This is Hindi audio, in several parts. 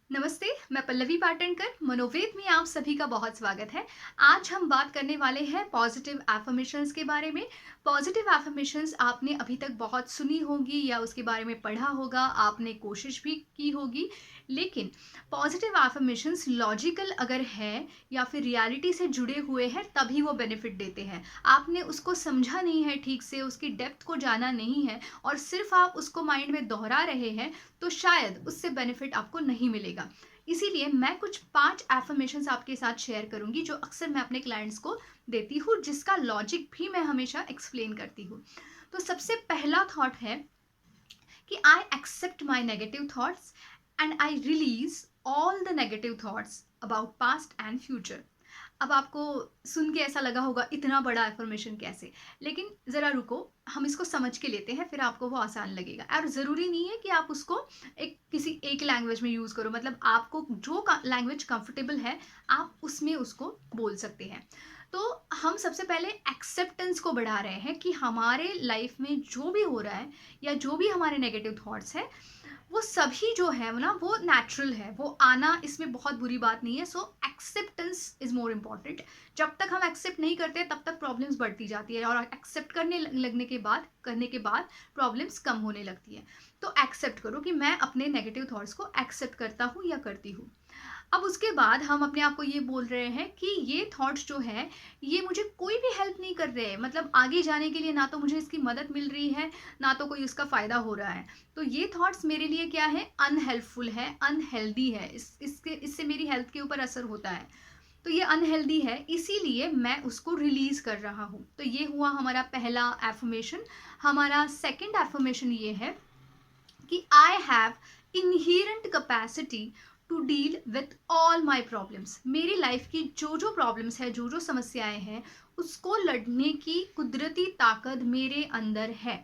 नमस्ते, मैं पल्लवी पाटणकर। मनोवेद में आप सभी का बहुत स्वागत है। आज हम बात करने वाले हैं पॉजिटिव एफर्मेशंस के बारे में। पॉजिटिव एफर्मेशंस आपने अभी तक बहुत सुनी होगी या उसके बारे में पढ़ा होगा, आपने कोशिश भी की होगी। लेकिन पॉजिटिव एफर्मेशंस लॉजिकल अगर है या फिर रियलिटी से जुड़े हुए हैं तभी वो बेनिफिट देते हैं। आपने उसको समझा नहीं है ठीक से, उसकी डेप्थ को जाना नहीं है और सिर्फ आप उसको माइंड में दोहरा रहे हैं, तो शायद उससे बेनिफिट आपको नहीं मिलेगा। इसीलिए मैं कुछ 5 एफर्मेशंस आपके साथ शेयर करूंगी जो अक्सर मैं अपने क्लाइंट्स को देती हूँ, जिसका लॉजिक भी मैं हमेशा एक्सप्लेन करती हूँ। तो सबसे पहला थॉट है कि I accept my negative thoughts and I release all the negative thoughts about past and future. अब आपको सुन के ऐसा लगा होगा इतना बड़ा एफर्मेशन कैसे, लेकिन ज़रा रुको, हम इसको समझ के लेते हैं, फिर आपको वो आसान लगेगा। और ज़रूरी नहीं है कि आप उसको किसी एक लैंग्वेज में यूज़ करो, मतलब आपको जो लैंग्वेज कंफर्टेबल है आप उसमें उसको बोल सकते हैं। तो हम सबसे पहले एक्सेप्टेंस को बढ़ा रहे हैं कि हमारे लाइफ में जो भी हो रहा है या जो भी हमारे नेगेटिव थॉट्स हैं, वो सभी जो है वो ना वो नेचुरल है, वो आना इसमें बहुत बुरी बात नहीं है। सो एक्सेप्टेंस इज मोर इम्पॉर्टेंट। जब तक हम एक्सेप्ट नहीं करते तब तक प्रॉब्लम्स बढ़ती जाती है और एक्सेप्ट करने के बाद प्रॉब्लम्स कम होने लगती है। तो एक्सेप्ट करो कि मैं अपने नेगेटिव थॉट्स को एक्सेप्ट करता हूँ या करती हूँ। अब उसके बाद हम अपने आप को ये बोल रहे हैं कि ये थॉट्स जो है ये मुझे कोई भी हेल्प नहीं कर रहे हैं, मतलब आगे जाने के लिए ना तो मुझे इसकी मदद मिल रही है, ना तो कोई उसका फ़ायदा हो रहा है। तो ये थॉट्स मेरे लिए क्या है, अनहेल्पफुल है, अनहेल्दी है, इससे मेरी हेल्थ के ऊपर असर होता है। तो ये अनहेल्दी है, इसीलिए मैं उसको रिलीज कर रहा हूँ। तो ये हुआ हमारा पहला एफर्मेशन। हमारा सेकंड एफर्मेशन ये है कि I have inherent capacity to deal with all my problems. मेरी लाइफ की जो जो प्रॉब्लम्स है, जो जो समस्याएं हैं, उसको लड़ने की कुदरती ताकत मेरे अंदर है।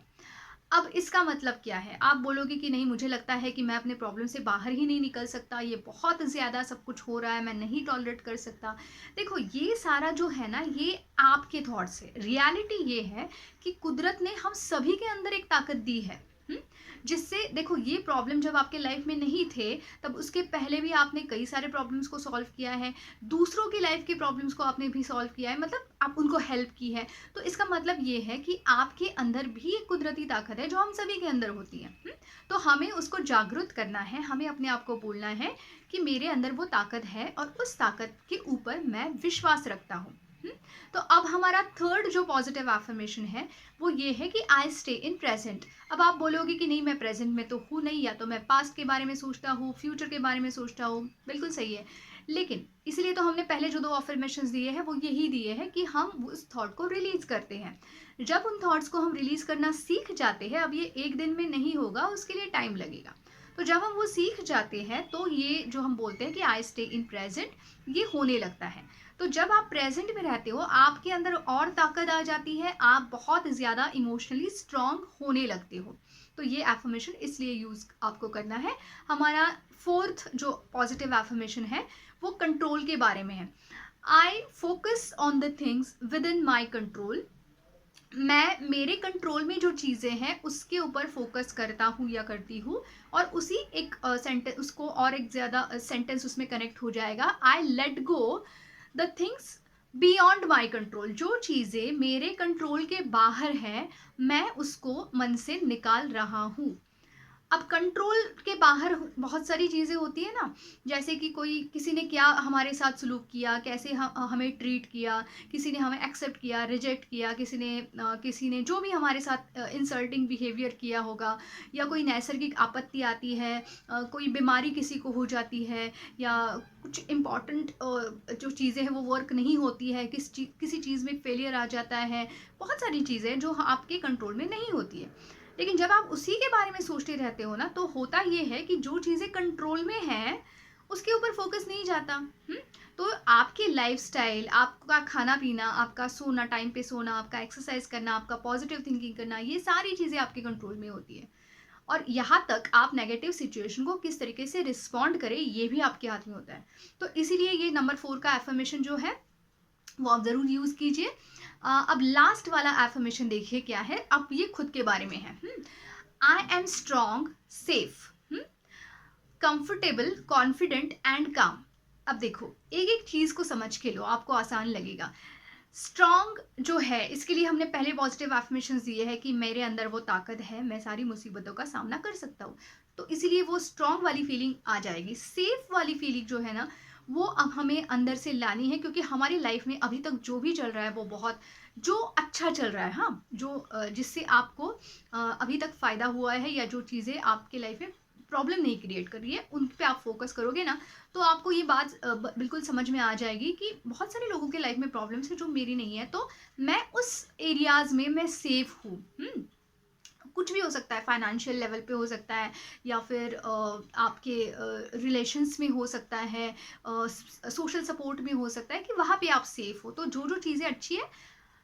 अब इसका मतलब क्या है? आप बोलोगे कि नहीं, मुझे लगता है कि मैं अपने प्रॉब्लम से बाहर ही नहीं निकल सकता, ये बहुत ज़्यादा सब कुछ हो रहा है, मैं नहीं टॉलरेट कर सकता। देखो, ये सारा जो है ना, ये आपके थॉट्स है। रियलिटी ये है कि कुदरत ने हम सभी के अंदर एक ताकत दी है। हुँ? जिससे देखो, ये प्रॉब्लम जब आपके लाइफ में नहीं थे, तब उसके पहले भी आपने कई सारे प्रॉब्लम्स को सॉल्व किया है, दूसरों की लाइफ के प्रॉब्लम्स को आपने भी सॉल्व किया है, मतलब आप उनको हेल्प की है। तो इसका मतलब ये है कि आपके अंदर भी एक कुदरती ताकत है जो हम सभी के अंदर होती है। तो हमें उसको जागरूक करना है, हमें अपने आप को बोलना है कि मेरे अंदर वो ताकत है और उस ताकत के ऊपर मैं विश्वास रखता हूँ। तो अब हमारा थर्ड जो पॉजिटिव एफर्मेशन है वो ये है कि आई स्टे इन प्रेजेंट। अब आप बोलोगे कि नहीं, मैं प्रेजेंट में तो हूँ नहीं, या तो मैं पास्ट के बारे में सोचता हूँ, फ्यूचर के बारे में सोचता हूँ। बिल्कुल सही है, लेकिन इसलिए तो हमने पहले जो 2 अफर्मेशंस दिए हैं वो यही दिए हैं कि हम उस थॉट को रिलीज करते हैं। जब उन थॉट्स को हम रिलीज करना सीख जाते हैं, अब ये एक दिन में नहीं होगा, उसके लिए टाइम लगेगा। तो जब हम वो सीख जाते हैं तो ये जो हम बोलते हैं कि आई स्टे इन प्रेजेंट, ये होने लगता है। तो जब आप प्रेजेंट में रहते हो, आपके अंदर और ताकत आ जाती है, आप बहुत ज़्यादा इमोशनली स्ट्रांग होने लगते हो। तो ये एफर्मेशन इसलिए यूज आपको करना है। हमारा फोर्थ जो पॉजिटिव एफर्मेशन है वो कंट्रोल के बारे में है। I focus on the things with in my control. मैं मेरे कंट्रोल में जो चीज़ें हैं उसके ऊपर फोकस करता हूँ या करती हूँ। और उसी एक सेंटेंस, उसको और एक ज़्यादा सेंटेंस उसमें कनेक्ट हो जाएगा, I let go the things beyond my control. जो चीज़ें मेरे कंट्रोल के बाहर है, मैं उसको मन से निकाल रहा हूँ। अब कंट्रोल के बाहर बहुत सारी चीज़ें होती है ना, जैसे कि कोई किसी ने क्या हमारे साथ सलूक किया, कैसे हमें ट्रीट किया, किसी ने हमें एक्सेप्ट किया, रिजेक्ट किया, किसी ने जो भी हमारे साथ इंसल्टिंग बिहेवियर किया होगा, या कोई नैसर्गिक आपत्ति आती है, कोई बीमारी किसी को हो जाती है, या कुछ इम्पॉर्टेंट जो चीज़ें हैं वो वर्क नहीं होती है, किसी चीज़ में फेलियर आ जाता है। बहुत सारी चीज़ें जो आपके कंट्रोल में नहीं होती है, लेकिन जब आप उसी के बारे में सोचते रहते हो ना, तो होता ये है कि जो चीज़ें कंट्रोल में हैं उसके ऊपर फोकस नहीं जाता। तो आपकी लाइफस्टाइल, आपका खाना पीना, आपका सोना, टाइम पे सोना, आपका एक्सरसाइज करना, आपका पॉजिटिव थिंकिंग करना, ये सारी चीज़ें आपके कंट्रोल में होती है। और यहाँ तक आप नेगेटिव सिचुएशन को किस तरीके से रिस्पॉन्ड करें, ये भी आपके हाथ में होता है। तो इसीलिए ये नंबर 4 का एफर्मेशन जो है वो आप ज़रूर यूज़ कीजिए। अब लास्ट वाला एफर्मेशन देखिए क्या है। अब ये खुद के बारे में है। I am strong, safe. Comfortable, confident and काम। अब देखो, एक एक चीज को समझ के लो, आपको आसान लगेगा। स्ट्रॉन्ग जो है, इसके लिए हमने पहले पॉजिटिव एफर्मेशंस दिए हैं कि मेरे अंदर वो ताकत है, मैं सारी मुसीबतों का सामना कर सकता हूँ। तो इसीलिए वो स्ट्रॉन्ग वाली फीलिंग आ जाएगी। सेफ वाली फीलिंग जो है ना, वो अब हमें अंदर से लानी है, क्योंकि हमारी लाइफ में अभी तक जो भी चल रहा है वो बहुत जो अच्छा चल रहा है, हाँ, जो जिससे आपको अभी तक फायदा हुआ है, या जो चीज़ें आपके लाइफ में प्रॉब्लम नहीं क्रिएट कर रही है, उन पे आप फोकस करोगे ना, तो आपको ये बात बिल्कुल समझ में आ जाएगी कि बहुत सारे लोगों के लाइफ में प्रॉब्लम्स है जो मेरी नहीं है, तो मैं उस एरियाज में मैं सेफ हूँ। कुछ भी हो सकता है, फाइनेंशियल लेवल पे हो सकता है, या फिर आपके रिलेशंस में हो सकता है, सोशल सपोर्ट में हो सकता है, कि वहाँ पे आप सेफ हो। तो जो जो चीज़ें अच्छी है,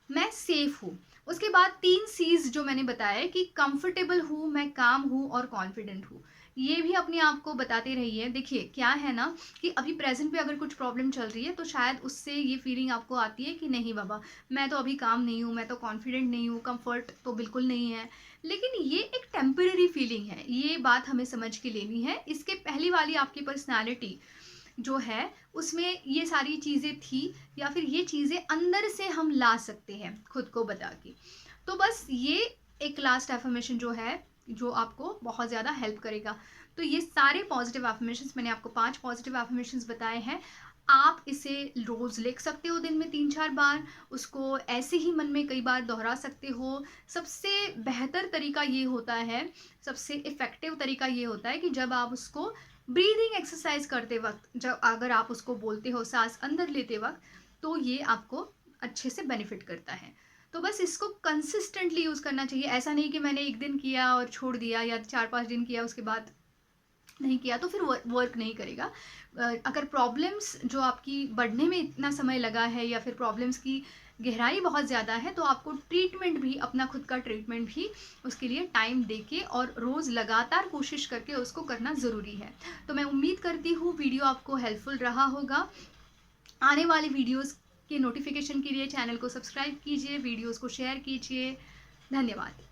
मैं सेफ हूँ। उसके बाद 3 सीज़ जो मैंने बताया कि कंफर्टेबल हूँ, मैं काम हूँ और कॉन्फिडेंट हूँ। ये भी अपने आप को बताते रहिए। देखिए, क्या है ना कि अभी प्रेज़ेंट पे अगर कुछ प्रॉब्लम चल रही है, तो शायद उससे ये फीलिंग आपको आती है कि नहीं बाबा, मैं तो अभी काम नहीं हूँ, मैं तो कॉन्फिडेंट नहीं हूँ, कम्फर्ट तो बिल्कुल नहीं है। लेकिन ये एक टेम्परेरी फीलिंग है, ये बात हमें समझ के लेनी है। इसके पहली वाली आपकी पर्सनैलिटी जो है, उसमें ये सारी चीज़ें थी, या फिर ये चीज़ें अंदर से हम ला सकते हैं खुद को बता के। तो बस ये एक लास्ट एफर्मेशन जो है, जो आपको बहुत ज़्यादा हेल्प करेगा। तो ये सारे पॉजिटिव एफर्मेशंस, मैंने आपको 5 पॉजिटिव एफर्मेशंस बताए हैं। आप इसे रोज़ लिख सकते हो, दिन में 3-4 बार। उसको ऐसे ही मन में कई बार दोहरा सकते हो। सबसे बेहतर तरीका ये होता है, सबसे इफ़ेक्टिव तरीका ये होता है कि जब आप उसको ब्रीदिंग एक्सरसाइज करते वक्त, जब अगर आप उसको बोलते हो सांस अंदर लेते वक्त, तो ये आपको अच्छे से बेनिफिट करता है। तो बस इसको कंसिस्टेंटली यूज़ करना चाहिए। ऐसा नहीं कि मैंने एक दिन किया और छोड़ दिया, या 4-5 दिन किया उसके बाद नहीं किया, तो फिर वर्क नहीं करेगा। अगर प्रॉब्लम्स जो आपकी बढ़ने में इतना समय लगा है, या फिर प्रॉब्लम्स की गहराई बहुत ज़्यादा है, तो आपको ट्रीटमेंट भी, अपना खुद का ट्रीटमेंट भी उसके लिए टाइम देके और रोज़ लगातार कोशिश करके उसको करना ज़रूरी है। तो मैं उम्मीद करती हूँ वीडियो आपको हेल्पफुल रहा होगा। आने वाले वीडियोज़ के नोटिफिकेशन के लिए चैनल को सब्सक्राइब कीजिए, वीडियोज़ को शेयर कीजिए। धन्यवाद।